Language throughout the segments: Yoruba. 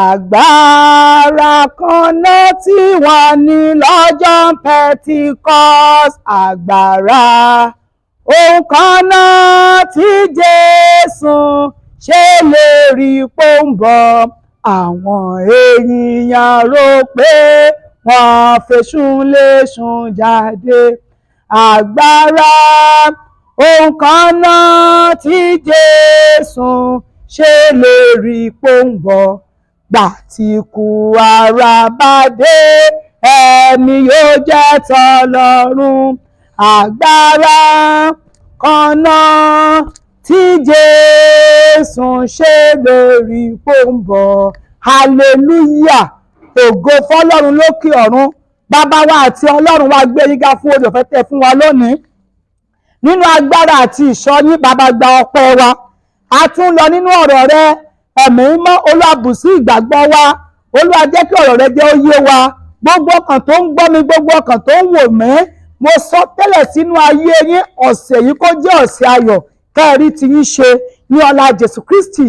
Agbára kan náà tí wọ́n ní lọ́jọ́ Pentecost, agbára ohun kan náà tí Jésù ṣe lè rí pòǹbọ̀. Àwọn ènìyàn rò pé wọ́n fèsùn léṣùn jáde. Agbára ohun kan náà tí Jésù ṣe lè rí pòǹbọ̀. Gbà tí ikú ara bá dé, ẹ̀mí yóò jẹ́ tọlọ́run. Agbára kan náà tí Jésù ṣe lè rí pòǹbọ̀. Hallelujah! Ògo fọ́lọ́run lókè ọ̀run. Bàbá wa àti Ọlọ́run wa gbé yín ga fún oore ọ̀fẹ́ tẹ́ fún wa lónìí. Nínú agbára àti ìṣọ́ yín, bàbá gba ọpẹ́ wa. A tún lọ nínú ọ̀rọ̀ rẹ, ẹ̀mí mímọ́, Olúwa bùsí ìgbàgbọ́ wa. Olúwa jẹ́ kí ọ̀rọ̀ rẹ jẹ́ ó yé wa. Gbogbo ọkàn tó ń gbọ́ mi, gbogbo ọkàn tó ń wò mí, mo sọ tẹ́lẹ̀ sínú ayé yín, ọ̀sẹ̀ yìí kó jẹ́ ọ̀sẹ̀ ayọ̀, kẹ́ẹ̀rí ti yín ṣe ní ọlá Jésù Kristi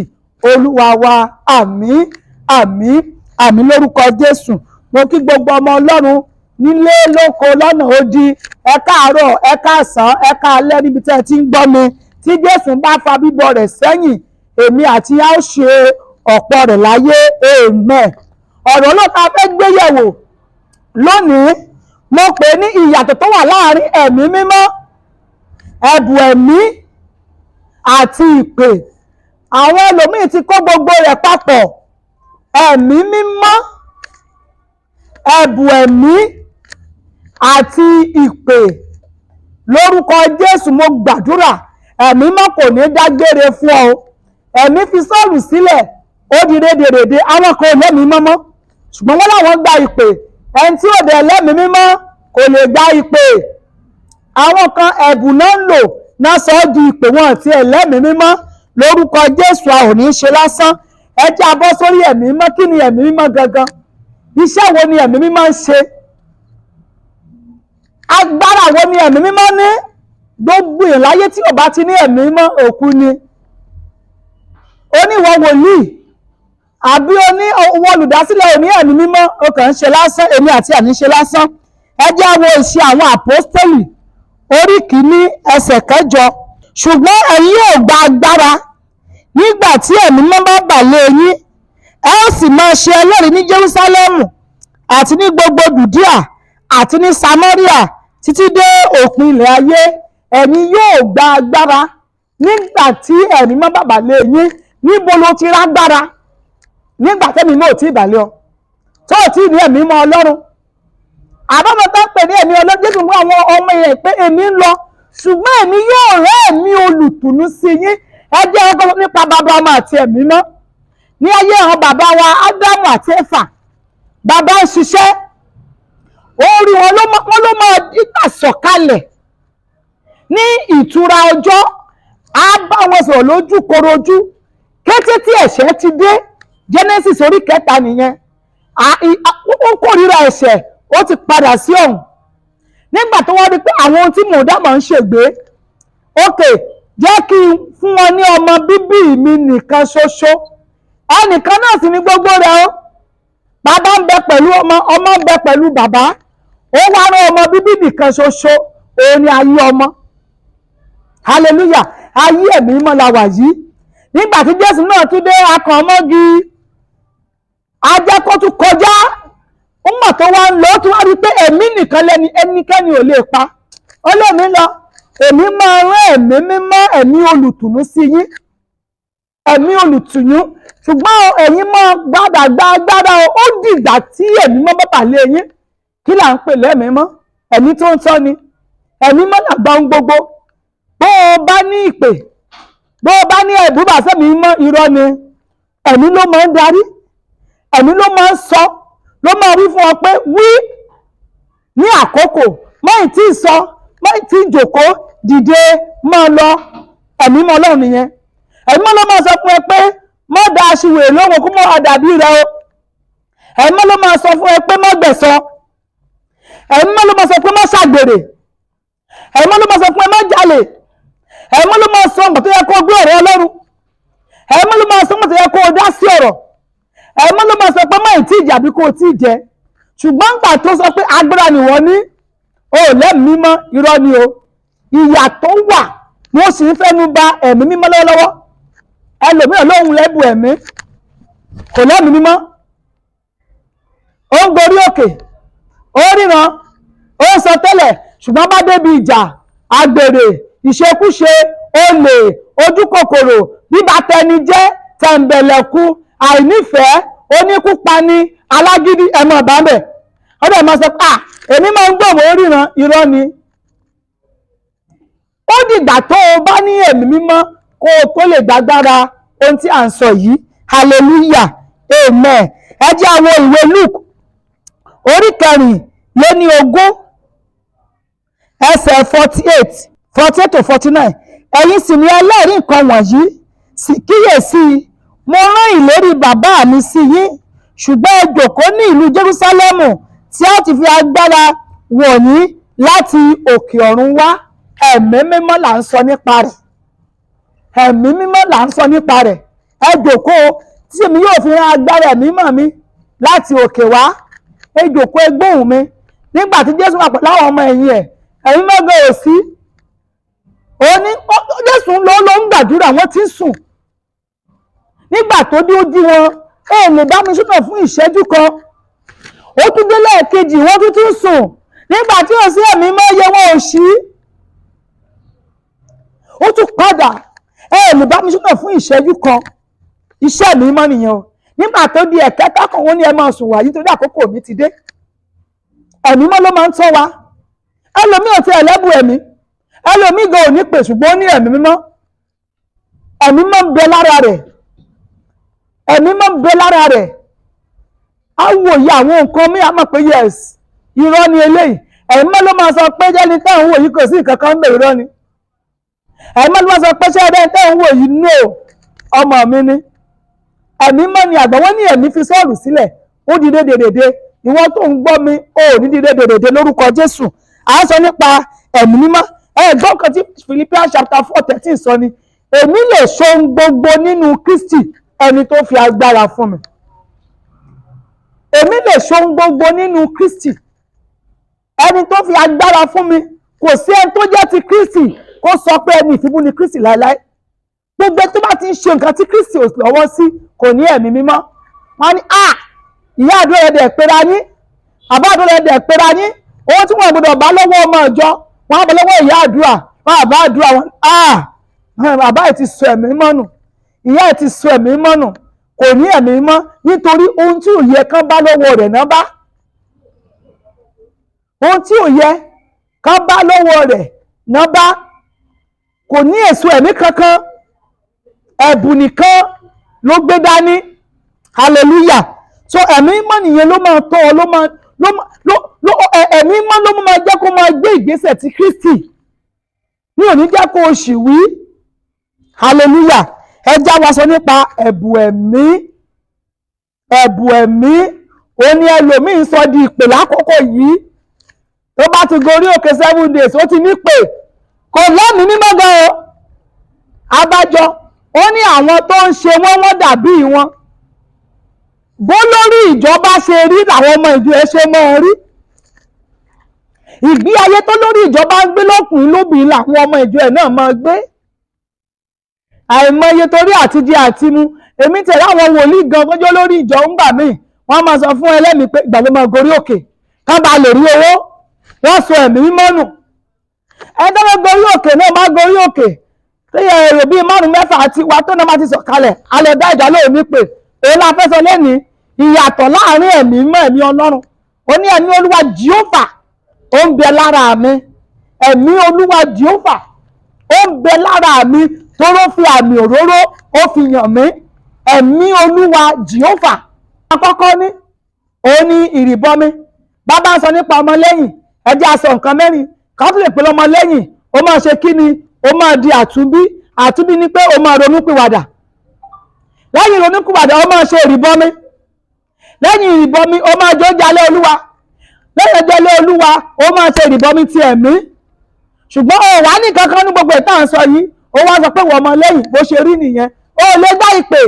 Olúwa wa. Àmín, àmín, àmín lórúkọ Jésù. Mo kí gbogbo ọmọ Ọlọ́run nílé lóko lọ́nà odi, ẹ káàárọ̀, ẹ káàsán, ẹ káalẹ́ níbi tẹ́ ẹ ti ń gbọ́ mi. Tí Jésù bá fa bíbọ̀ rẹ̀ sẹ́yìn, èmi àti a ó ṣe ọ̀pọ̀ rẹ̀ láyé. Amen. Ọ̀rọ̀ náà ta fẹ́ gbé yẹ̀wò lónìí, mo pè ní ìyàtọ̀ tó wà láàrin ẹ̀mí mímọ́, ẹ̀bùn ẹ̀mí àti ìpè. Àwọn ẹlòmíì ti kó gbogbo rẹ̀ papọ̀. Ẹ̀mí mímọ́, ẹ̀bùn ẹ̀mí àti ìpè. Lórúkọ Jésù mo gbàdúrà, ẹ̀mí mọ́ kò ní dágbére fún ọ. Ẹ̀mí fi Sọ́ọ̀lù sílẹ̀, ó di rédèrèdè. Àwọn kan ò lẹ́mìí mọ́mọ́, ṣùgbọ́n wọ́n láwọn gba ìpè. Ẹni tí ò dẹ̀ lẹ́mìí mímọ́ kò lè gba ìpè. Àwọn kan ẹ̀bùn náà ń lò náà sọ ọ́ di ìpè, wọn àti ẹlẹ́mìí mímọ́. Lórúkọ Jésù a ò ní ṣe lásán. Ẹ jẹ́ a bọ́ sórí ẹ̀mí mímọ́. Kí ni ẹ̀mí mímọ́ gangan? Iṣẹ́ wo ni ẹ̀mí mímọ́ ń ṣe? Agbára wo ni ẹ̀mí mímọ́ ní? Gbogbo èèyàn láyé tí ò bá ti ní ẹ̀mí mímọ́ òkú ni. Oníwọ wòlíì àbí owó olùdásílẹ̀ òní ẹ̀mí mímọ́, ó kàn ń ṣe lásán, èmi àti àní ṣe lásán. Ẹ jẹ́ á wo Ìṣe àwọn Àpọ́stélì orí 1 ẹsẹ̀ 8. Ṣùgbọ́n ẹ̀yin ò gba agbára nígbà tí ẹ̀mí mímọ́ bá bà lé yín, ẹ ó sì máa ṣe ẹlẹ́rìí ní Jerúsálẹ́mù àti ní gbogbo Jùdíà àti ní Samaria títí dé òpin ilẹ̀ ayé. Ẹ̀yin yóò gba agbára nígbà tí ẹ̀mí mímọ́ bá bà lé yín. Níbo ló ti rágbára? Nígbà tẹ́mi náà ò tí ì bà lé ọ, tó ò tí ì ní ẹ̀mí mọ́ Ọlọ́run. Àbámọ́ tó ń pè ní ẹ̀mí Ọlọ́run, Jésù mú àwọn ọmọ rẹ̀ pé èmi ń lọ, ṣùgbọ́n èmi yóò rẹ́ ẹ̀mí olùtùnú sí yín. Ẹ jẹ́ ọgbọ́n nípa Bàbá, Ọmọ àti ẹ̀mí mọ́. Ní ayé àwọn bàbá wa Ádámù àti Éfà, bàbá ń ṣiṣẹ́, orí wọn ló máa dígbà sọ̀kalẹ̀ ní ìtura ọjọ́. Á bá wọn sọ̀rọ̀ lójú korojú. Kété tí ẹ̀ṣẹ̀ ti dé, Genesis orí 3 nìyẹn, ó kórìíra ẹ̀ṣẹ̀, ó ti padà sí ọ̀hún. Nígbà tó wọ́n rí pé àwọn ohun tí mò ń dámọ̀ ń ṣègbé, ókè, jẹ́ kí n fún wọn ní ọmọ bíbí mi nìkan ṣoṣo. Ẹnìkan náà sì ní gbogbo rẹ̀ o. Bàbá ń bẹ pẹ̀lú ọmọ, ọmọ ń bẹ pẹ̀lú bàbá. Ó wá rán ọmọ bíbí nìkan ṣoṣo, òun ni ayé ọmọ. Hallelujah! Ayé ẹ̀mí mímọ́ la wà yìí. Nígbà tí Jésù náà tún dé, akàn mọ́gi, ajẹ́ kó tún kọjá. Ó mọ̀ tó wá ń lọ, ó tún wá rí pé ẹ̀mí nìkan lẹ́ni ẹnikẹ́ni ò lè pa. Ó lèmi lọ, èmi máa rán ẹ̀mí mímọ́, ẹ̀mí olùtùnú sí yín. Ẹ̀mí olùtùnú, ṣùgbọ́n ẹ̀yin máa gbádà gba agbára o. Ó dìgbà tí ẹ̀mí mọ́ bá bà lé yín. Kí là ń pè lẹ́mìí mọ́? Ẹ̀mí tó ń tọ́ ni. Ẹ̀mí mọ́ làgbà ohun gbogbo. Bó o bá ní ìpè, bó o bá ní ẹ̀bùn bá sẹ́mi mọ́, irọ́ ni. Ẹ̀mí ló máa ń darí, ẹ̀mí ló máa ń sọ, ló máa wí fún ọ pé wí ní àkókò, mọ́ì tí ì sọ, mọ́ì tí ì jòkó, dìde, máa lọ. Ẹ̀mí mọ́ Ọlọ́run nìyẹn. Ẹ̀mí mọ́ ló máa sọ fún ẹ pé mọ́ da aṣiwèrè lóhùn kó mọ́ dàbí rẹ o. Ẹ̀mí mọ́ ló máa sọ fún ẹ pé mọ́ gbẹ̀san. Ẹ̀mí mọ́ ló máa sọ pé mọ́ ṣàgbèrè. Ẹ̀mí mọ́ ló máa sọ fún ẹ mọ́ jalè. Ẹ̀mí mọ́ ló máa sọ ọ̀gbọ̀n tó yẹ kó gbé ọ̀rọ̀ Ọlọ́run. Ẹ̀mí mọ́ ló máa sọ ọ̀gbọ̀n tó yẹ kó dá sí ọ̀rọ̀. ẹ̀mí ló máa sọ pé má ì tí ì jẹ àbí kó o tí ì jẹ, ṣùgbọ́n nígbà tó sọ pé agbára nìwọ ní o ò lẹ́mìí mímọ́, irọ́ ni o. Ìyà tó wà wọ́n sì ń fẹ́nu ba ẹ̀mí mímọ́ lọ́wọ́lọ́wọ́. Ẹlòmíràn lóhun lẹ́bù ẹ̀mí kò lẹ́mìí mímọ́, ó ń gorí òkè, ó ríran, ó ń sọ tẹ́lẹ̀, ṣùgbọ́n bá débi ìjà, àgbèrè, ìṣekúṣe, olè, ojúkòkòrò, bíba tẹni jẹ́, tẹ̀m̀bẹ̀lẹ̀kù, àìnífẹ̀ẹ́, oníkúpani, alágídí, ẹ̀mọ̀ ìbámbẹ̀. Ó dẹ̀ máa sọ pé èmi máa ń gbòòwò ríran, irọ́ ni. Ó dìgbà tó o bá ní ẹ̀mí mímọ́ kó o tó lè gbàgbára ohun tí à ń sọ yìí. Hallelujah, amen. Ẹ jẹ́ á wo ìwé Luke orí 24 ẹsẹ̀ 48 to 49. Ẹ̀yin sì ni ẹlẹ́rìí nǹkan wọ̀nyí, sì kíyèsí, mo rán ìlérí bàbá mi sí yín, ṣùgbọ́n ẹ jókòó ní ìlú Jerúsálẹ́mù tí a ti fi agbára wọ̀ yín láti òkè ọ̀run wá. Ẹ̀mí mímọ́ là ń sọ nípa rẹ̀. Ẹ̀mí mímọ́ là ń sọ nípa rẹ̀. Ẹ jókòó tí èmi yóò fi rán agbára ẹ̀mí mímọ́ mi láti òkè wá. Ẹ jókòó, ẹ gbóhùn mi. Nígbà tí Jésù wà pẹ̀lú àwọn ọmọ ẹ̀yìn ẹ̀, ẹ̀mí mímọ́ gan ò sí. Jésù ló ń gbàdúrà, wọ́n ti ń sùn. Nígbà tó dé ó jí wọn, lè bá mi ṣúná fún ìṣẹ́jú kan. Ó tún dé lẹ́ẹ̀kejì, wọ́n tún sùn. Nígbà tí ò sí ẹ̀mí mímọ́, yẹ wọn ò ṣí. Ó tún padà, lè bá mi ṣúná fún ìṣẹ́jú kan. Iṣẹ́ ẹ̀mí mímọ́ nìyẹn o. Nígbà tó di ẹ̀kẹta kan, wọ́n ní ẹ máa sùn wàyí torí àkókò mi ti dé. Ẹ̀mí mímọ́ ló máa ń tọ́ wa. Ẹlòmíì ò ti ẹ̀lẹ́bù ẹ̀mí, ẹlòmíì gan ò ní pè, ṣùgbọ́n ó ní ẹ̀mí mímọ́. Ẹ̀mí mímọ́ ń bẹ lára rẹ̀. Ẹ̀mí mímọ́ ń bẹ lára rẹ̀. Á wòye àwọn nǹkan mi, á mọ̀ pé yes, irọ́ ni eléyìí. Ẹ̀mí mímọ́ ló máa sọ pé jẹ́ni tẹ́ ń wò yìí kò sí nǹkan kan ń bẹ, irọ́ ni. Ẹ̀mí mímọ́ ló máa sọ pé ṣé ẹ̀dẹ́ tẹ́ ń wò yìí no, ọmọ mi ni. Ẹ̀mí mímọ́ ni àgbà, wọ́n ní ẹ̀mí fi Sọ́ọ̀lù sílẹ̀, ó dìde dèdèdè. Ìwọ tó ń gbọ́ mi, ó ní dìde dèdèdè lórúkọ Jésù. À ń sọ nípa ẹ̀mí mímọ́. Ẹ̀gbọ́n kan tí Philippians chapter 4:13 sọ ni, èmi lè ṣohun gbogbo nínú Kristi ẹni tó fi agbára fún mi. Èmi lè ṣohun gbogbo nínú Kristi ẹni tó fi agbára fún mi. Kò sí ẹni tó jẹ́ ti Kristi kó sọ pé ẹni ìfibú ni Kristi láéláé. Gbogbo tó bá ti ń ṣe nǹkan tí Kristi ò lọ́wọ́ sí kò ní ẹ̀mí mímọ́. Wọ́n ní ìyá àdúrà rẹ̀ dẹ̀ pera yín, àbá àdúrà rẹ̀ dẹ̀ pera yín. Owó tí wọ́n gbọ́dọ̀ bá lọ́wọ́ ọmọ ìjọ, wọ́n bá lọ́wọ́ ìyá àdúrà, wọ́n àbá àdúrà wọn. Bàbá ẹ̀ ti sọ ẹ̀mí mímọ́ nù, ìyá ẹ̀ ti sọ ẹ̀mí mímọ́ nù. Kò ní ẹ̀mí mímọ́ nítorí ohun tí ò yẹ kán bá lọ́wọ́ rẹ̀ náà bá. Ohun tí ò yẹ kán bá lọ́wọ́ rẹ̀ náà bá. Kò ní èso ẹ̀mí kankan, ẹ̀bùn nìkan ló gbé dání. Hallelujah. So ẹ̀mí mímọ́ nìyẹn ló máa tọ́ ọ, ẹ̀mí mímọ́ ló máa jẹ́ kó máa gbé ìgbésẹ̀ ti Kristi. Ní òní jẹ́ kó o ṣì wí. Hallelujah. Ẹ já wa sọ nípa ẹ̀bùn ẹ̀mí. Ẹ̀bùn ẹ̀mí ó ní ẹlòmíì sọ di ìpè lákòókò yìí. Tó bá ti gorí òkè 7 days, ó ti ní pè. Kò lẹ́mìí mímọ́ gan o. Abájọ, ó ní àwọn tó ń ṣe wọ́n dàbí wọn. Bó lórí ìjọba ṣe rí làwọn ọmọ ìjọ ẹ ṣe mọ́ rí. Ìgbé ayé tó lórí ìjọba ń gbé lọ́kùnrin lóbìnrin làwọn ọmọ ìjọ ẹ̀ náà máa gbé. Àìmọye torí àtijẹ àtimu. Èmi tẹ̀lé àwọn wòlíì gan kọjọ́ lórí ìjọ ń gbà míì. Wọ́n máa sọ fún ẹlẹ́mìí pé ìgbà ló máa gorí òkè ká bá lè rí owó. Wọ́n sọ ẹ̀mí mímọ́ nù. Ẹni tó bá gorí òkè náà máa gorí òkè. Téyẹ èrò bíi 5-6 àti wa tó náà máa ti sọ̀kalẹ̀. Alẹ́ dá ìjà lóò ní pé èyí la fẹ́ sọ lẹ́nìí. Ìyàtọ̀ láàrin ẹ̀mí mọ́ ẹ̀mí Ọlọ́run. Ó ní ẹ̀mí Olúwa Jèhófà ó ń bẹ lára mi. Ẹ̀mí Olúwa Jèhófà ó ń bẹ lára mi tó ló fi àmì òróró ó fi yàn mí. Ẹ̀mí Olúwa Jèhófà. Àkọ́kọ́ ní òun ní ìrìbọmi. Bàbá sọ nípa ọmọlẹ́yìn, ẹ jẹ́ á sọ nǹkan mẹ́rin. Ká tó lè pè lọ́mọlẹ́yìn, ó máa ṣe kí ni? Ó máa di àtúnbí. Àtúnbí ni pé ó máa ronúpìwàdà. Lẹ́yìn ronúpìwàdà, ó máa ṣe ìrìbọmi. Lẹ́yìn ìrìbọmi, ó máa jó jalẹ́ Olúwa. Lẹ́yìn jalẹ́ Olúwa, ó máa ṣe ìrìbọmi ti ẹ̀mí. Ṣùgbọ́n ó wà ní kankan ní gbogbo ìta ń sọ yìí, ó wá sọ pé wọ́n ọmọ lẹ́yìn bó ṣe rí nìyẹn. Ó lè dá ìpè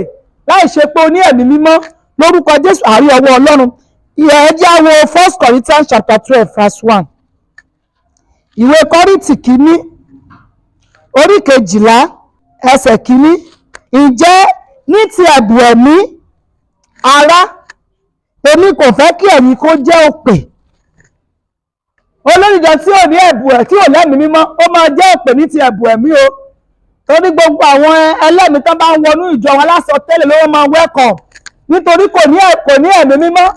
láì ṣe pé o ní ẹ̀mí mímọ́. lórúkọ Jésù àrí ọwọ́ Ọlọ́run. Ẹ jẹ́ á wo 1 Corinthians chapter 12 verse 1. Ìwé Kọ́ríńtì kìíní orí 12 ẹsẹ̀ kìíní. Ǹjẹ́ ní ti ẹ̀bùn ẹ̀mí ará, èmi kò fẹ́ kí ẹ̀yin kó jẹ́ òpè. Olóríjọ tí ò ní ẹ̀bùn ẹ̀ tí ò lẹ́mìí mímọ́ ó máa jẹ́ òpè ní ti ẹ̀bùn ẹ̀mí o. Torí gbogbo àwọn ẹlẹ́mìí tán bá ń wọnú ìjọ wọn lásọtẹ́lẹ̀ ló máa wẹ́kọ̀, nítorí kò ní ẹ̀mí mímọ́,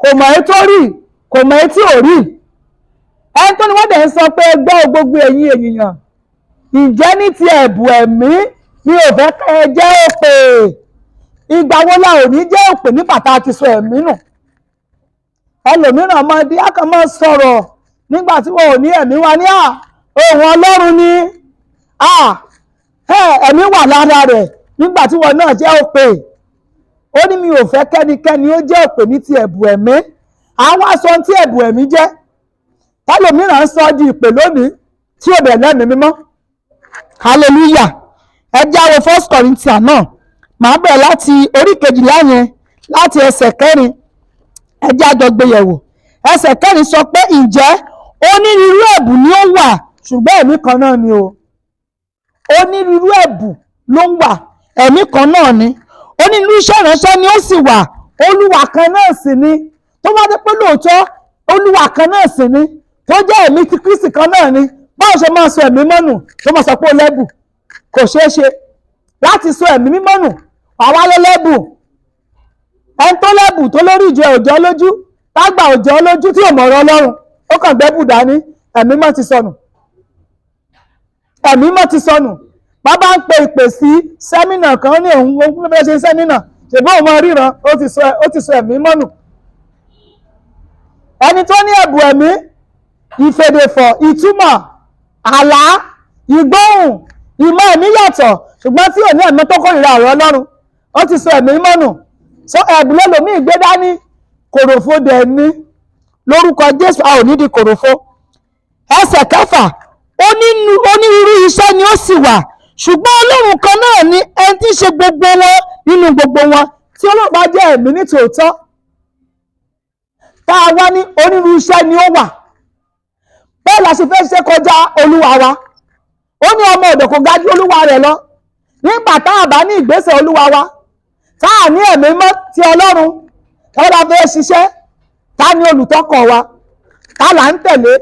kò mọ̀ èyí tó rí, kò mọ̀ èyí tí ò rí. Ẹni tó ní wọ́n dẹ̀ ń sọ pé gbọ́ gbogbo ẹ̀yin ènìyàn, ǹjẹ́ ní ti ẹ̀bùn ẹ̀mí mi ò fẹ́ kẹ́ ẹ jẹ́ òpè. Ìgbà wo la ò ní jẹ́ òpè nígbà tá a ti sọ ẹ̀mí nù? Ẹlòmíràn máa di á kàn máa sọ̀rọ̀ nígbà tí wọn ò ní ẹ̀mí wa ní ohùn Ọlọ́run ni ẹ̀mí wà lára rẹ̀ nígbà tí wọn náà jẹ́ òpè. Ó ní mi ò fẹ́ kẹ́nikẹ́ni ó jẹ́ òpè ní ti ẹ̀bùn ẹ̀mí. Àwọn aṣọ tí ẹ̀bùn ẹ̀mí jẹ́ tẹ́lòmíràn ń sọ di ìpè lónìí tí ò bẹ̀ lẹ́mìí mímọ́. Hallelujah. Ẹ jẹ́ á wo 1 Corinthians náà, màá bẹ̀rẹ̀ láti orí 12 yẹn láti ẹsẹ̀ 4. Ẹ jẹ́ á jọ gbé yẹ̀wò. Ẹsẹ̀ 4 sọ pé ǹjẹ́ onírúurú ẹ̀bùn ni ó wà, ṣùgbọ́n ẹ̀mí kan náà ni o. Onírúurú ẹ̀bùn ló ń wà, ẹ̀mí kan náà ni. Onírúurú iṣẹ́ ìránṣẹ́ ni ó sì wà, Olúwa kan náà sì ni. Tó bá dé pé lóòótọ́ Olúwa kan náà sì ni, tó jẹ́ ẹ̀mí ti Kristi kan náà ni, báwo ṣe máa sọ ẹ̀mí mọ́nù tó máa sọ pé ó lẹ́bù? Kò ṣeé ṣe láti sọ ẹ̀mí mímọ́ nù. Àwa ló lẹ́bù. Ẹni tó lẹ́bù tó lórí ìjọ òjò lójú, tágbà òjò lójú tí ò mọ̀rọ̀ Ọlọ́run, ó kàn gbẹ́bù dání, ẹ̀mí mọ́ ti sọnù. Ẹ̀mí mọ́ ti sọnù. Bàbá ń pe ìpè sí sẹ́mínà kan ní òun ló fẹ́ ṣe sẹ́mínà, ṣèbí òun máa ríran, ó ti sọ ẹ̀mí mọ́ nù. Ẹni tó ní ẹ̀bùn ẹ̀mí, ìfèdèfọ̀, ìtumọ̀, àlá, ìgbóhùn, ìmọ̀ ẹ̀mí yàtọ̀, ṣùgbọ́n tí ò ní ẹ̀mí tó kórìíra ọ̀rọ̀ Ọlọ́run, ó ti sọ ẹ̀mí mọ́ nù. So ẹ̀bùn lẹ́lòmíì gbé dání, kòròfo dẹ̀ ní. Lórúkọ Jésù a ò ní di kòròfo. Ẹsẹ̀ 4, onírúurú iṣẹ́ ni ó sì wà, ṣùgbọ́n Ọlọ́run kan náà ni ẹni tí ń ṣe gbogbo wọn nínú gbogbo wọn. Tí Ọlọ́run bá jẹ́ ẹ̀mí ní tòótọ́, tá a wá ní onírúurú iṣẹ́ ni ó wà, bẹ́ẹ̀ la ṣe fẹ́ ṣe kọjá Olúwa wa. Ó ní ọmọ ọ̀dọ̀ kò ga jù Olúwa rẹ̀ lọ. Nígbà tá a bá ní ìgbésẹ̀ Olúwa wa, tá a ní ẹ̀mí mọ́ ti Ọlọ́run, tá a bá fẹ́ ṣiṣẹ́, tá ní olùtọ́kọ̀ wa, tá là ń tẹ̀lé,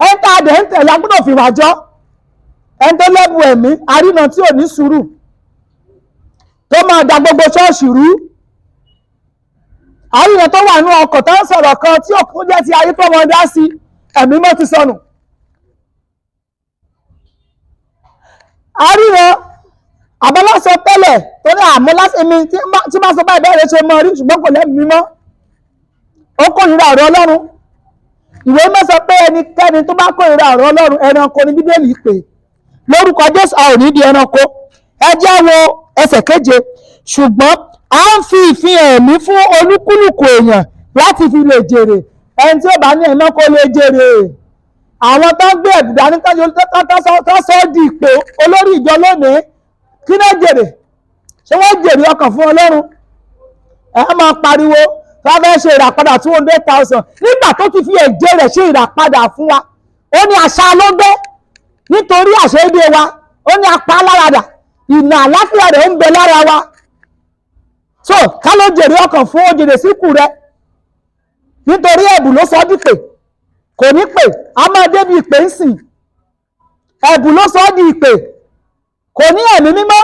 ẹni tá a dẹ̀ ń tẹ̀lé a gbọ́dọ̀ fi wà jọ. Ẹni tó lẹ́bù ẹ̀mí arínà tí ò ní sùúrù, tó máa da gbogbo ṣọ́ọ̀ṣì rú. Arínà tó wà ní ọkọ̀ tó ń sọ̀rọ̀ kan tí òkú jẹ́ ti ayé tó wọn dá sí, ẹ̀mí mọ́ ti sọnù. Arínà àbọ́lásọ tẹ́lẹ̀ tó ní àmúlásẹ̀mí tí máa sọ báyìí bẹ́ẹ̀ ṣe mọ́ rí, ṣùgbọ́n kò lẹ́mìí mímọ́. Ó kórìíra ọ̀rọ̀ Ọlọ́run. Ìwé mọ́ sọ pé ẹnikẹ́ni tó bá kórìíra ọ̀rọ̀ Ọlọ́run ẹranko ni Bíbélì pè. Lórúkọ Jésù a ò ní di ẹranko. Ẹ jẹ́ wo ẹsẹ̀ 7. Ṣùgbọ́n a ń fi ìfihàn ẹ̀mí fún olúkúlùkù èèyàn láti fi lè jèrè. Ẹni tí ó bá ní ẹ̀mí kó lè jèrè. Àwọn tó ń gbé ẹ̀bùn dání tó sọ di ìpè olórí ìjọ lónìí, kí náà jèrè? Ṣé wọ́n jèrè ọkàn fún Ọlọ́run? Ẹ máa pariwo tó fẹ́ ṣe ìràpadà 200,000 nígbà tó ti fi ẹ̀jẹ̀ rẹ̀ ṣe ìràpadà fún wa. Ó ní àṣà ló gbé nítorí àṣeyédé wa, ó ní apá alárada, ìnà àláfíà rẹ̀ ń bẹ lára wa. So ká ló jèrè ọkàn fún òjèrè síkù rẹ nítorí ẹ̀bùn ló sọ ọ́ dìpè. Kò ní pè, a máa débi ìpè ń sìn. Ẹ̀bùn ló sọ ọ́ di ìpè. Kò ní ẹ̀mí mímọ́.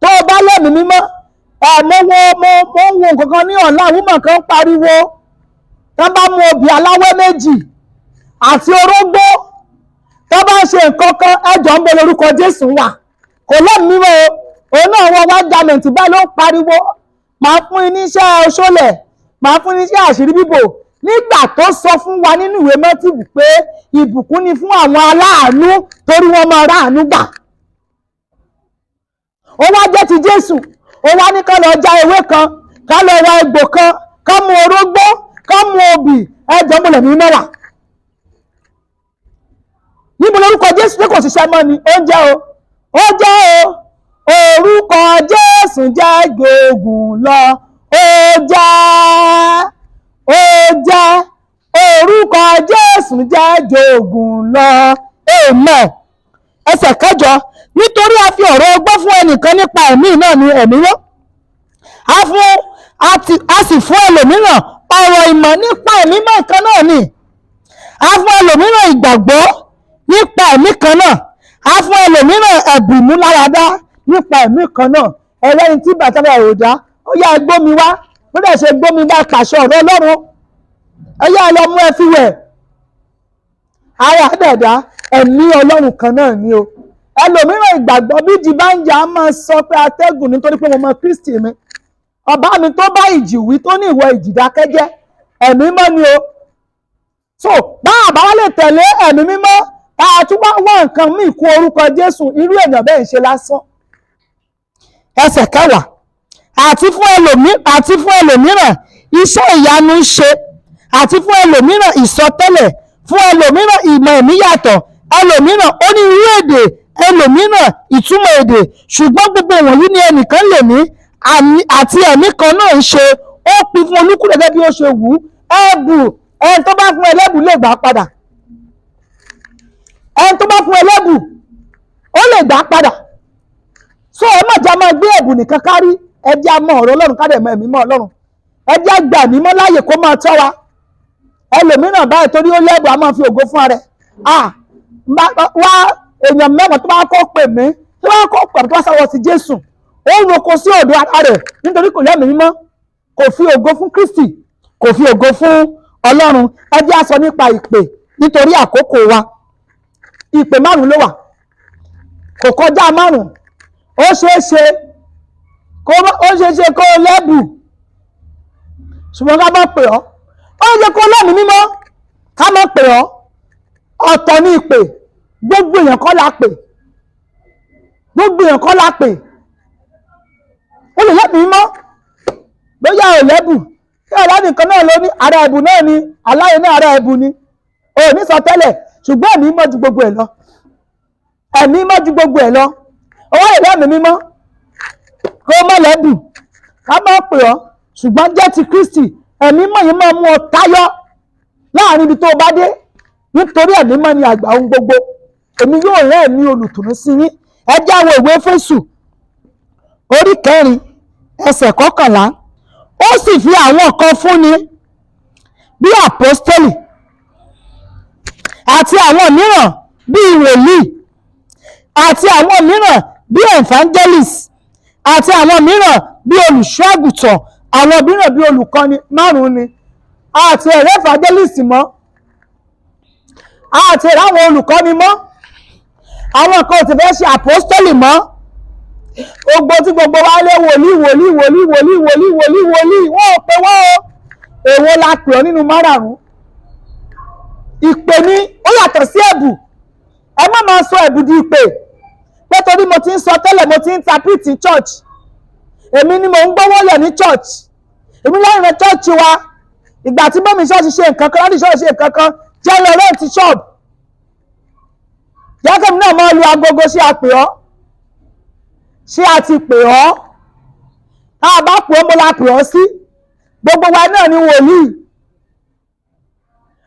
Tó o bá lẹ́mìí mímọ́, mo wo nǹkan kan ní ọ̀la, àwùmọ̀ kan pariwo, tán bá mú obì aláwẹ́ 2 àti orógbó, tán bá ń ṣe nǹkan kan, ẹjọ́ ń bẹ lórúkọ Jésù wà. Kò lẹ́mìí mímọ́ o. Òun náà wọ́n wá jámẹ̀ntì báyìí ló ń pariwo, màá fún yín níṣẹ́ oṣólẹ̀, màá fún yín níṣẹ́ àṣírí bíbò. Nígbà tó sọ fún wa nínú ìwé Mátíù pé ìbùkún ni fún àwọn aláàánú torí wọ́n máa ráàánú gbà. Ó wá jẹ́ ti Jésù. Ó wá ní ká lọ já ewé kan, ká lọ ra egbò kan, ká mú orógbó, ká mú obì, ẹjọ́ mo lẹ̀mí mẹ́wàá. Níbo lórúkọ Jésù pé kò ṣiṣẹ́ mọ́ ni? Ó jẹ́ o. Ó jẹ́ o. Orúkọ Jésù jẹ́ gbòògùn lọ. Jésù jẹ́ jogún lọ. Amen. Ẹsẹ̀ 9, nítorí a fi ọ̀rọ̀ ọgbọ́n fún ẹnìkan nípa ẹ̀mí náà ni ẹ̀mí wọ́n. A sì fún ẹlòmíràn ọ̀rọ̀ ìmọ̀ nípa ẹ̀mí mọ́ kan náà ni. A fún ẹlòmíràn ìgbàgbọ́ nípa ẹ̀mí kan náà. A fún ẹlòmíràn ẹ̀bùn ìmúláradá nípa ẹ̀mí kan náà. Ẹlẹ́ni tí bàtà rẹ̀ ò dá, ó yá gbómi wá, bó dẹ̀ ṣe gbómi wá pàṣẹ ọ̀rọ̀ Ọlọ́run. Ẹ yá lọ mú ẹ fi wẹ̀. Ara àdẹ̀dá ẹ̀mí Ọlọ́run kan náà ni o. Ẹlòmíràn ìgbàgbọ́ bí ìjì bá ń jà á máa sọ pé atẹ́gùn nítorí pé mo mọ Kristi mi. Ọba mi tó bá ìjì wí tó ní ìwọ ìjì dákẹ́jẹ́, ẹ̀mí mọ́ ni o. So bá àbá lè tẹ̀lé ẹ̀mí mímọ́, tá a tún wá wá nǹkan míì kún orúkọ Jésù, irú èèyàn bẹ́ẹ̀ ń ṣe lásán. Ẹsẹ̀ 10, àti fún ẹlòmíràn iṣẹ́ ìyanu ń ṣe, àti fún ẹlòmíràn ìsọtẹ́lẹ̀, fún ẹlòmíràn ìmọ̀ ẹ̀mí yàtọ̀, ẹlòmíràn onírúurú èdè, ẹlòmíràn ìtumọ̀ èdè, ṣùgbọ́n gbogbo wọ̀nyí ni ẹnìkan lè ní, àti ẹ̀mí kan náà ń ṣe, ó pín fún olúkúlùkù gẹ́gẹ́ bí ó ṣe wù ú. Ẹni tó bá fún ẹlẹ́bù lè gbà padà. Ẹni tó bá fún ẹlẹ́bù ó lè gbà padà. So ẹ má jà máa gbé ẹ̀bùn nìkan kárí, ẹ jẹ́ á mọ ọ̀rọ̀ Ọlọ́run ká dẹ̀ mọ ẹ̀mí mọ́ Ọlọ́run. Ẹ jẹ́ á gbà mímọ́ láàyè kó máa tọ́ wa. Ẹlòmíràn báyìí torí ó lẹ́bù á máa fi ògo fún ara rẹ̀. Wá èèyàn mẹ́wàá tó bá kọ́ pè mí, tó bá kọ́ pè mí tó bá sáwọ́ sí Jésù, ó ń roko sí ọ̀dọ̀ ara rẹ̀ nítorí kò lẹ́mìí mímọ́, kò fi ògo fún Kristi, kò fi ògo fún Ọlọ́run. Ẹ jẹ́ á sọ nípa ìpè nítorí àkókò wa. Ìpè 5 ló wà, kò kọjá 5. Ó ṣeé ṣe kó lẹ́bù, ṣùgbọ́n ká má pè ọ́. Ó yẹ kó lẹ́mìí mímọ́, ká má pè ọ́. Ọ̀tọ̀ ní ìpè, gbogbo èèyàn kọ́ la pè. Gbogbo èèyàn kọ́ la pè. Ó lè lẹ́mìí mímọ́, bóyá ò lẹ́bù. Tí ọ̀la nìkan náà ló ní ara ẹ̀bù náà ni, aláyé náà ara ẹ̀bù ni. O ò ní sọ tẹ́lẹ̀, ṣùgbọ́n ẹ̀mí mọ́ ju gbogbo ẹ̀ lọ. Ẹ̀mí mọ́ ju gbogbo ẹ̀ lọ. Owó lè lẹ́mìí mímọ́, kó mọ́ lẹ́bù, ká má pè ọ́, ṣùgbọ́n jẹ́ ti Kristi. Ẹ̀mí mọ́ yìí máa mú ọ táyọ́ láàrin ibi tó bá dé, nítorí ẹ̀mí mọ́ ni àgbà ohun gbogbo. Èmi yóò rán ẹ̀mí olùtùnú sí yín. Ẹ jẹ́ á wo ìwé Éfésù orí 4 ẹsẹ̀ 11. Ó sì fi àwọn kan fúnni bí àpọ́stélì, àti àwọn mìíràn bí wòlíì, àti àwọn mìíràn bí evangelist, àti àwọn mìíràn bí olùṣọ́ àgùntàn, àwọn mìíràn bí olùkọ́ni. 5 ni. Àti ẹ̀rẹ́ evangelist mọ́, àti ẹ̀rẹ́ àwọn olùkọ́ni mọ́, àwọn kan ò ti fẹ́ ṣe àpọ́stélì mọ́. Gbogbo tí gbogbo wa lé wòlíì wọ́n ò pé wọ́n o. Èwo la pè ọ́ nínú 5? Ìpè ni ó yàtọ̀ sí ẹ̀bù. Ẹ má máa sọ ẹ̀bù di ìpè pé torí mo ti ń sọ tẹ́lẹ̀, mo ti ń interpret ní church, èmi ni mo ń gbówó lẹ̀ ní church, èmi lẹ́yìn rẹ̀ church wa. Ìgbà tí mọ́mí ṣọ́ọ̀ṣì ṣe nǹkan kan, láti ṣọ́ọ̀ṣì ṣe nǹkan kan, jẹ́ lọ rent shop. Jẹ́ kí èmi náà máa lu agogo, ṣé a pè ọ́? Ṣé a ti pè ọ́? Tá a bá pè ọ́, mo la pè ọ́ sí. Gbogbo wa náà ni wòlíì.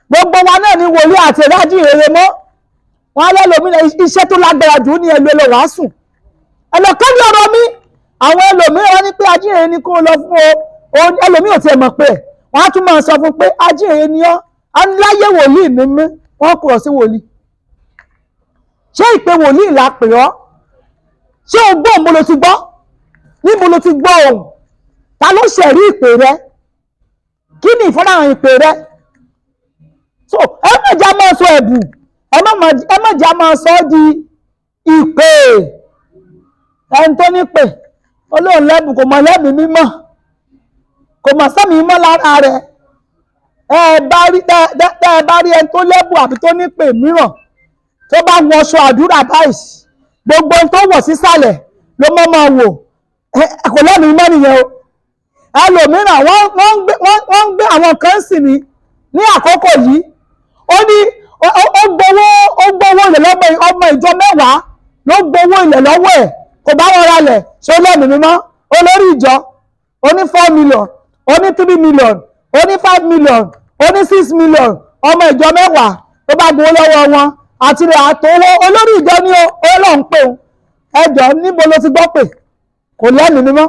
Gbogbo wa náà ni wòlíì àti ìrájú ìrere mọ́. Wọ́n á lẹ́lòmíràn iṣẹ́ tó lágbára jù ní ẹlò ẹlò wàásù. Ẹlòkọ́ ní ọ̀rọ̀ mi. Àwọn ẹlòmíràn wọ́n ní pé ajíhìnrere ni kó lọ fún o. Ẹlòmíràn ò tiẹ̀ mọ̀ pé wọ́n á tún máa sọ fún pé ajíhìnrere ni ọ́. Láyé wòlíì ni mí, wọ́n kúrò sí wòlíì. Ṣé ìpè wòlíì la pè ọ́? Ṣé o gbọ́ òun bó lo ti gbọ́? Níbo lo ti gbọ́ òun? Ta ló ṣẹ̀rí ìpè rẹ? Kí ni ìfọ́nrán ìpè rẹ? So ẹ má jà máa sọ ẹ̀bù, ẹ má jà máa sọ di ìpè. Ẹni tó ní pè, Ọlọ́run lẹ́bù kò mọ̀ lẹ́bù mímọ́, kò mọ̀ sẹ́mi mímọ́ lára rẹ̀. Ẹ bá rí ẹni tó lẹ́bù àbí tó ní pè mìíràn tó bá wọṣọ àdúrà báyìí, gbogbo tó wọ̀ sísàlẹ̀ ló máa wò, kò lẹ́nu mímọ́ nìyẹn o. Ẹlòmíràn wọ́n ń gbé àwọn kan sì ní àkókò yìí. Ó ní ó gbowó ilẹ̀ lọ́wọ́ ọmọ ìjọ 10 ló gbowó ilẹ̀ lọ́wọ́ ẹ̀, kò bá wọn ralẹ̀, ṣé lẹ́nu mímọ́? Olórí ìjọ ó ní 4 million, ó ní 3 million, ó ní 5 million, ó ní 6 million, ọmọ ìjọ 10 tó bá gbowó lọ́wọ́ wọn àti rẹ̀ àtòwó olórí ìjọ ní Ọlọ́run pé òun ẹjọ́ níbo ló ti gbọ́ pé kò lẹ́nu mímọ́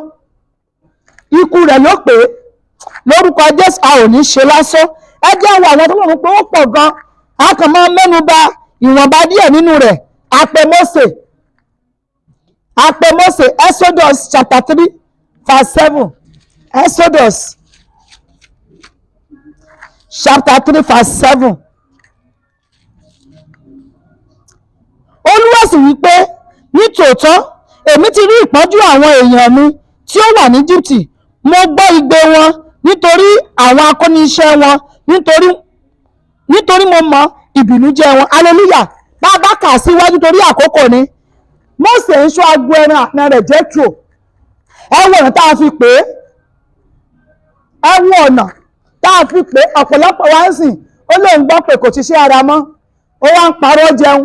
ikú rẹ̀ ló pé lórúkọ Jésù a ò ní ṣe lásán. ẹ jẹ́ àwọn àwọn tó lọ́run pé ó pọ̀ gan a kàn máa mẹ́nu bà ìwọ̀nba díẹ̀ nínú rẹ̀. àpè Mósè Exodus chapter 3 verse 7 Exodus chapter 3 verse 7 Olúwa sì wí pé nítòótọ́ èmi ti rí ìpọ́njú àwọn èèyàn mi tí ó wà ní Íjíbítì, mo gbọ́ igbe wọn nítorí àwọn akóniṣẹ́ wọn, nítorí mo mọ ìbìnújẹ́ wọn. hallelujah. bá a bá kà síwájú torí àkókò ni Mósè ń ṣọ́ agbo ẹran àna rẹ̀ Jétro. ẹ wo ọ̀nà tá a fi pè é, ọ̀pọ̀lọpọ̀ wá ń sìn ó lóun gbọ́ pé kò ṣiṣẹ́ ara mọ́ ó wá ń parọ́ jẹun.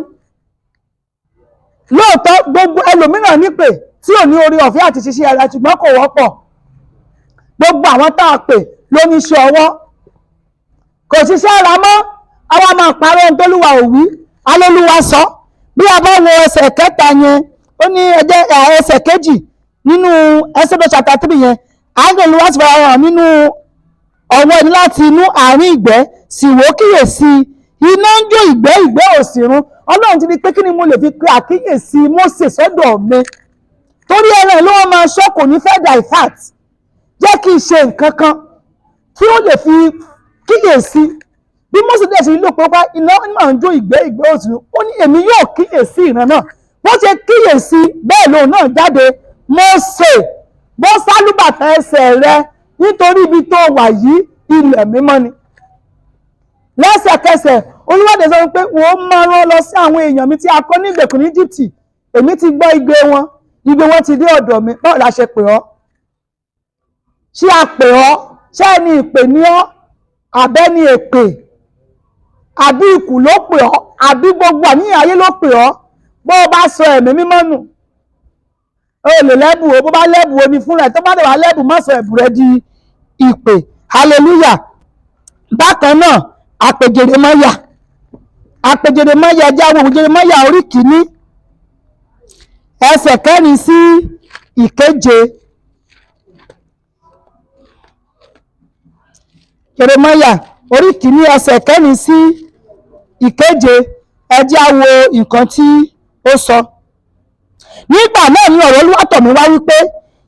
lóòótọ́ gbogbo ẹlòmíràn nípè tí ò ní orí ọ̀fẹ́ àti ṣiṣẹ́ ara ṣùgbọ́n kò wọ́pọ̀. gbogbo àwọn tá a pè ló ní iṣẹ́ ọwọ́ kò ṣiṣẹ́ ara mọ́ àwa máa parọ́ ohun tólúwa ò wí alólúwa sọ. bí a bá wo ẹsẹ̀ kẹta yẹn ó ní ẹsẹ̀ kejì nínú Exodus chapter 3 yẹn áńgẹ́lì wá sì fara hàn nínú ọwọ́ ẹni láti inú àárín ìgbẹ́ sì wò kíyèsí iná ń jó ìgbẹ́ òsì run. Ọlọ́run ti di pé kí ni mo lè fi pe àkíyèsí Mósè sọ́dọ̀ mi torí ẹran ló wọ́n máa ṣọ́ kò ní fẹ́ divert jẹ́ kí n ṣe nǹkan kan tí ó lè fi kíyèsí. bí Mósè dẹ̀ ṣe lò pápá iná máa ń jó ìgbẹ́ òsì run ó ní èmi yóò kíyèsí ìran náà. bó ṣe kíyèsí bẹ́ẹ̀ lòun náà jáde. Mósè bó sálúbàtà ẹsẹ̀ rẹ nítorí ibi tó wà yìí ilẹ̀ mímọ́ ni. lẹ́sẹ̀kẹsẹ̀ Olúwa sọ pé wọ́n máa rán lọ sí àwọn èèyàn mi tí a kó ní ìgbèkùn ní Íjíbítì, èmi ti gbọ́ igbe wọn ti dé ọ̀dọ̀ mi. báwo la ṣe pè ọ́? ṣé a pè ọ́? ṣé ẹni ìpè ní ọ́ àbẹ́ni èpè àbí ikù ló pè ọ́ àbí gbogbo àníyàn ayé ló pè ọ́? bó o bá sọ ẹ̀mí mímọ́ nù o lè lẹ́bù o, bó bá lẹ́bù omi fúnra ẹ̀ tó bá dẹ̀ wá lẹ́bù má sọ ẹ̀bù rẹ di ìpè. hallelujah. bákan náà àpè Jeremáyà ẹjẹ́ àwọn Jeremáyà orí kìíní ẹsẹ̀ 4 sí 7. Jeremáyà orí kìíní ẹsẹ̀ 4 sí 7 ẹjẹ́ àwọn nǹkan tí ó sọ. nígbà náà ni ọ̀rọ̀ Olúwa tọ̀ mí wá wípé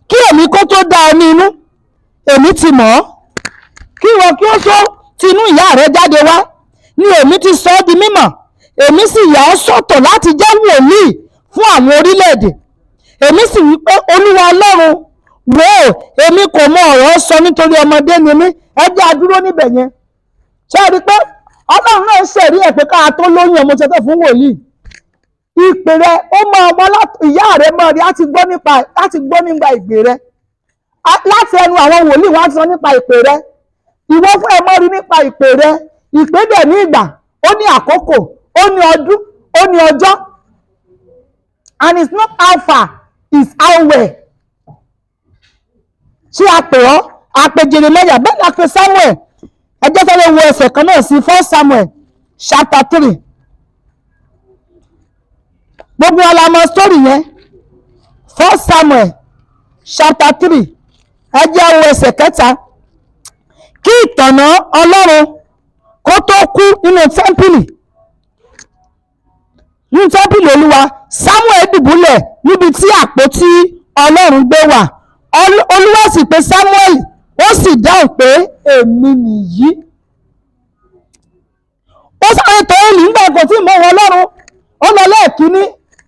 kí èmi kó tó dá ọ ní inú èmi ti mọ̀ ọ́, kí ìwọ kí ó tó tinú ìyá rẹ jáde wá ni èmi ti sọ ọ́ di mímọ̀. èmi sì yà ọ́ sọ́tọ̀ láti jẹ́ wòlíì fún àwọn orílẹ̀-èdè. èmi sì wí pé Olúwa Ọlọ́run wò ó, èmi kò mọ ọ̀rọ̀ sọ nítorí ọmọdé ni mí. ẹ jẹ́ a dúró níbẹ̀ yẹn. ṣé ẹ rí i pé Ọlọ́run náà ṣẹ̀rí ẹ̀ pé ká tó lóyún ọmọ ṣẹ́tẹ̀ fún wòlíì. ìpè rẹ ó máa ọmọ ìyá rẹ mọ́ rí láti gbọ́ nípa ìpè rẹ láti ẹnu àwọn wòlíì wá sọ nípa ìpè rẹ. ìwọ fún ẹ mọ́ rí nípa ìpè rẹ. ìpè dẹ̀ ní ìgbà, ó ní àkókò, ó ní ọdún, ó ní ọjọ́, and it's not how far, it's how well. ṣé a pè ọ́? a pè Jeremáyà bẹ́ẹ̀ ni a pè Samuel. ẹ jẹ́ fẹ́ lè wo ẹsẹ̀ kan náà sí 1 Samuel chapter 3. gbogbo wa la mọ̀ story yẹn. 1 Samuel chapter 3 ẹ jẹ́ wo ẹsẹ̀ 3. kí ìtànà Ọlọ́run kó tó kú nínú tẹ́ḿpìlì Olúwa, Samuel dùbúlẹ̀ níbi tí àpótí Ọlọ́run gbé wà. Olúwa sì pè Samuel, ó sì dáhùn pé èmi nìyí. ó sáré tó Élì nígbà kò tí mọ̀ wọn Ọlọ́run. ó lọ lẹ́ẹ̀kíní,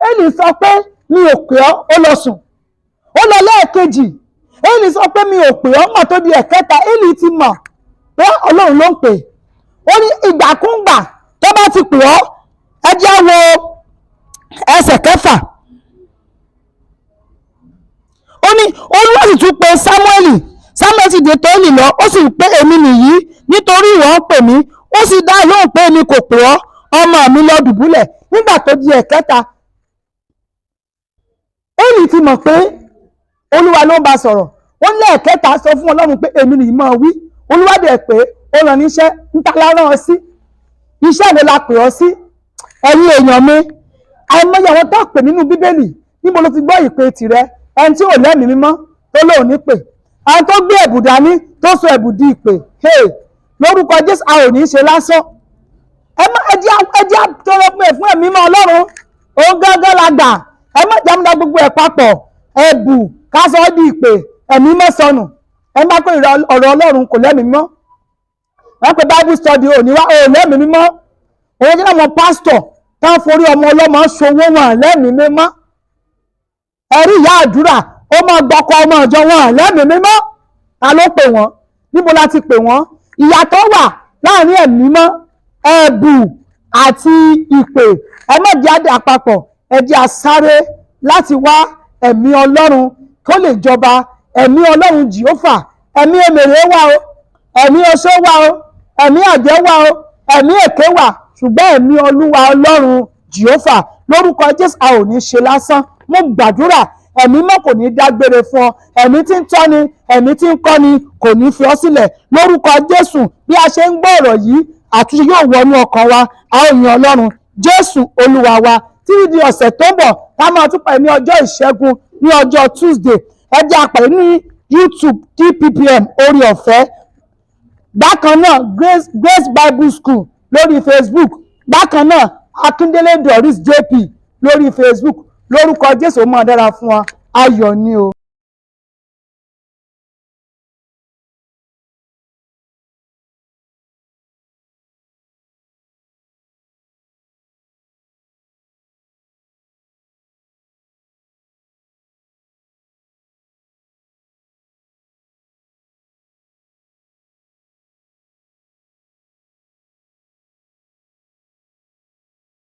Élì sọ pé mi ò pè ọ́, ó lọ sùn. ó lọ lẹ́ẹ̀kejì, Élì sọ pé mi ò pè ọ́, mọ̀ tó di ẹ̀kẹta Élì ti mọ̀ pé Ọlọ́run ló ń pè. ó ní ìgbàkúngbà tó bá ti pè ọ́. ẹ jẹ́ wo ẹsẹ̀ 6. ó ní Olúwa sì tún pè Samuel sì dé tọ̀ Élì lọ, ó sì pé èmi nìyí, nítorí ìwọ ń pè mí. ó sì dá lóhùn pé èmi kò pè ọ́, ọmọ mi lọ dùbúlẹ̀. nígbà tó di ẹ̀kẹta Élì ti mọ̀ pé Olúwa ló ń bá sọ̀rọ̀. ó ní ẹ̀kẹta sọ fún Ọlọ́run pé èmi nìyí máa wí. Olúwa dẹ̀ pé ó rán níṣẹ́ ń ta lárán ọ sí. iṣẹ́ wo la pè ọ́ sí ẹ̀yin èèyàn mi? àìmọye àwọn tó pè nínú bíbélì, níbo ló ti gbọ́ ìpè tirẹ̀? ẹni tí ò lẹ́mìí mímọ́ tó lóun ní pè, àwọn tó gbé ẹ̀bùn dání tó sọ ẹ̀bùn di ìpè. Lórúkọ Jésù a ò ní ṣe lásán. ẹjẹ́ tọrọ pé fún ẹ̀mí mímọ́ Ọlọ́run, òun gángan la gbà. ẹ má jámúdá gbogbo ẹ̀ papọ̀, ẹ̀bùn ká sọ ọ́ di ìpè, ẹ̀mí mímọ́ sọnù. ẹ má pé ọ̀rọ̀ Ọlọ́run kò lẹ́mìí mímọ́, wọ́n pe Bible study òní wá ò lẹ́mìí mímọ́. òun jẹ́ àwọn pásítọ̀ tá ń forí ọmọ ọlọ́mọ ṣòwò wọn lẹ́mìí mímọ́. ẹ̀rí ìyá àdúrà ó máa gbọ́kọ ọmọ ìjọ wọn lẹ́mìí mímọ́. ta ló pè wọ́n? níbo la ti pè wọ́n? ìyàtọ̀ wà láàrin ẹ̀mí mímọ́, ẹ̀bùn àti ìpè. ẹ má jẹ́ àdé àpapọ̀, ẹ jẹ́ àsáré láti wá ẹ̀mí Ọlọ́run kó lè jọba. ẹ̀mí Ọlọ́run Jèhófà, ẹ̀mí èmèrè wà o, ẹ̀mí oṣó wà o, ẹ̀mí àjẹ́ wà o, ẹ̀mí èké wà, ṣùgbọ́n ẹ̀mí Olúwa Ọlọ́run Jèhófà. Lórúkọ Jésù a ò ní ṣe lásán. mo gbàdúrà ẹ̀mí mọ́ kò ní dágbére fún ọ, ẹ̀mí tí ń tọ́ni, ẹ̀mí tí ń kọ́ni kò ní fi ọ́ sílẹ̀. Lórúkọ Jésù bí a ṣe ń gbọ́ ọ̀rọ̀ yìí, àtúnṣe yóò wọnú ọkàn wa, a ó yin Ọlọ́run Jésù Olúwa wa. títí di ọ̀sẹ̀ tó ń bọ̀, ká máa tún pàdé ní ọjọ́ ìṣẹ́gun, ní ọjọ́ Tuesday. ẹ jẹ́ a pàdé ní YouTube DPPM Oore-ọ̀fẹ́. bákan náà Grace Bible School lórí Facebook. bákan náà Akíndélé Doris JP lórí Facebook. lórúkọ Jésù ó máa dára fún wa, ayọ̀ ni o.